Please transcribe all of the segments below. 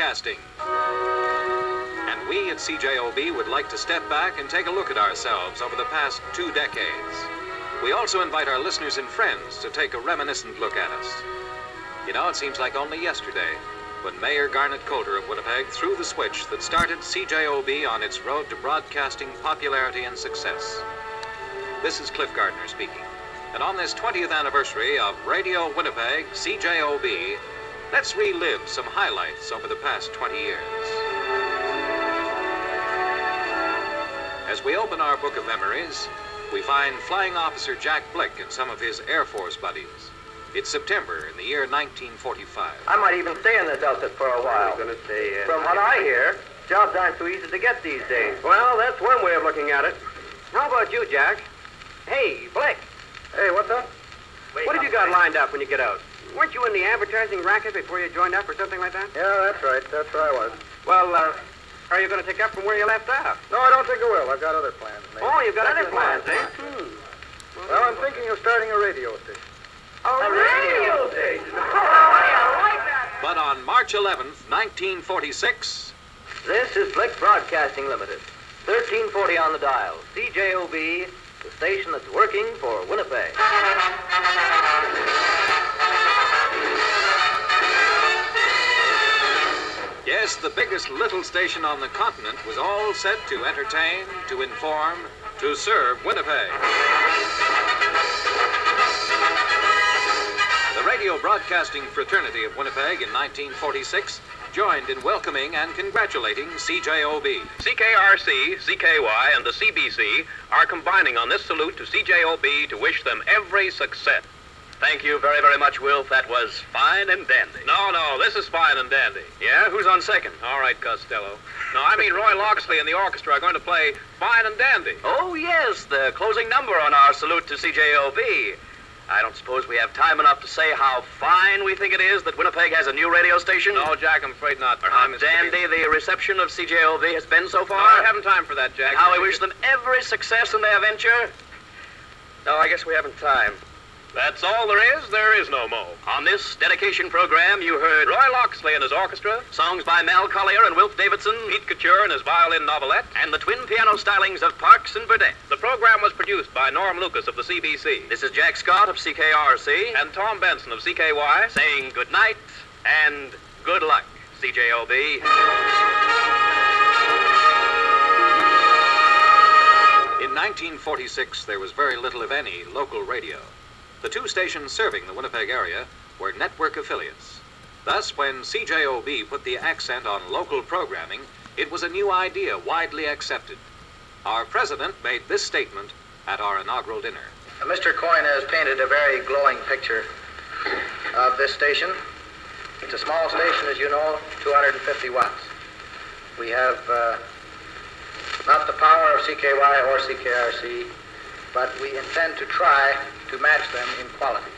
Broadcasting. And we at CJOB would like to step back and take a look at ourselves over the past 2 decades. We also invite our listeners and friends to take a reminiscent look at us. You know, it seems like only yesterday when Mayor Garnet Coulter of Winnipeg threw the switch that started CJOB on its road to broadcasting popularity and success. This is Cliff Gardner speaking. And on this 20th anniversary of Radio Winnipeg, CJOB, let's relive some highlights over the past 20 years. As we open our book of memories, we find Flying Officer Jack Blick and some of his Air Force buddies. It's September in the year 1945. I might even stay in this outfit for a while. I'm going to say, From what I hear, jobs aren't so easy to get these days. Well, that's one way of looking at it. How about you, Jack? Hey, Blick. Hey, what's up? What have you got lined up when you get out? Weren't you in the advertising racket before you joined up or something like that? Yeah, that's right. That's where I was. Well, are you going to take up from where you left off? No, I don't think I will. I've got other plans, mate. Oh, you've got other plans, eh? Well, I'm thinking of starting a radio station. A radio station? Oh, I like that. But on March 11th, 1946... This is Blick Broadcasting Limited. 1340 on the dial. CJOB, the station that's working for Winnipeg. Yes, the biggest little station on the continent was all set to entertain, to inform, to serve Winnipeg. The Radio Broadcasting Fraternity of Winnipeg in 1946 joined in welcoming and congratulating CJOB. CKRC, CKY, and the CBC are combining on this salute to CJOB to wish them every success. Thank you very, very much, Wilf. That was fine and dandy. No, this is fine and dandy. Yeah? Who's on second? All right, Costello. No, I mean Roy Loxley and the orchestra are going to play Fine and Dandy. Oh, yes, the closing number on our salute to CJOB. I don't suppose we have time enough to say how fine we think it is that Winnipeg has a new radio station? No, Jack, I'm afraid not. Or how dandy the reception of CJOB has been so far? No, I haven't time for that, Jack. And how we wish them every success in their venture? No, I guess we haven't time. That's all there is no more. On this dedication program, you heard Roy Loxley and his orchestra, songs by Mel Collier and Wilf Davidson, Pete Couture and his violin novelette, and the twin piano stylings of Parks and Burdett. The program was produced by Norm Lucas of the CBC. This is Jack Scott of CKRC. And Tom Benson of CKY. Saying good night and good luck, CJOB. In 1946, there was very little, if any, local radio. The 2 stations serving the Winnipeg area were network affiliates. Thus, when CJOB put the accent on local programming, it was a new idea widely accepted. Our president made this statement at our inaugural dinner. Mr. Coyne has painted a very glowing picture of this station. It's a small station, as you know, 250 watts. We have not the power of CKY or CKRC, but we intend to try to match them in quality.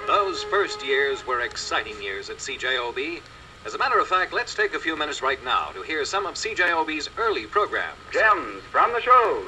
Those first years were exciting years at CJOB. As a matter of fact, let's take a few minutes right now to hear some of CJOB's early programs. Gems from the shows.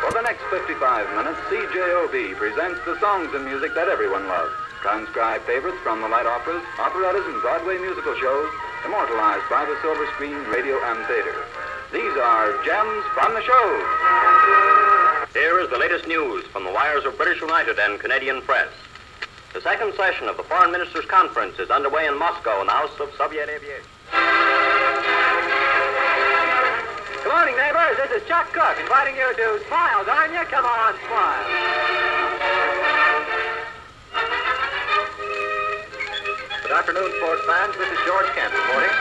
For the next 55 minutes, CJOB presents the songs and music that everyone loves. Transcribed favorites from the light operas, operettas, and Broadway musical shows, immortalized by the silver screen, radio, and theater. These are Gems from the Shows. Here is the latest news from the wires of British United and Canadian press. The second session of the Foreign Ministers' Conference is underway in Moscow in the House of Soviet Aviation. Good morning, neighbors. This is Chuck Cook inviting you to smile, darn you. Come on, smile. Good afternoon, sports fans. This is George Kent reporting.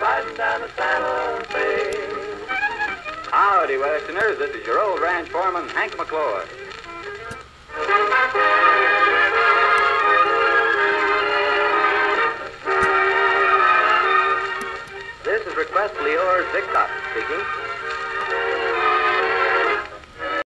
Riding down the San Jose. Howdy, Westerners. This is your old ranch foreman, Hank McClure. This is Request Leor Zicktock speaking.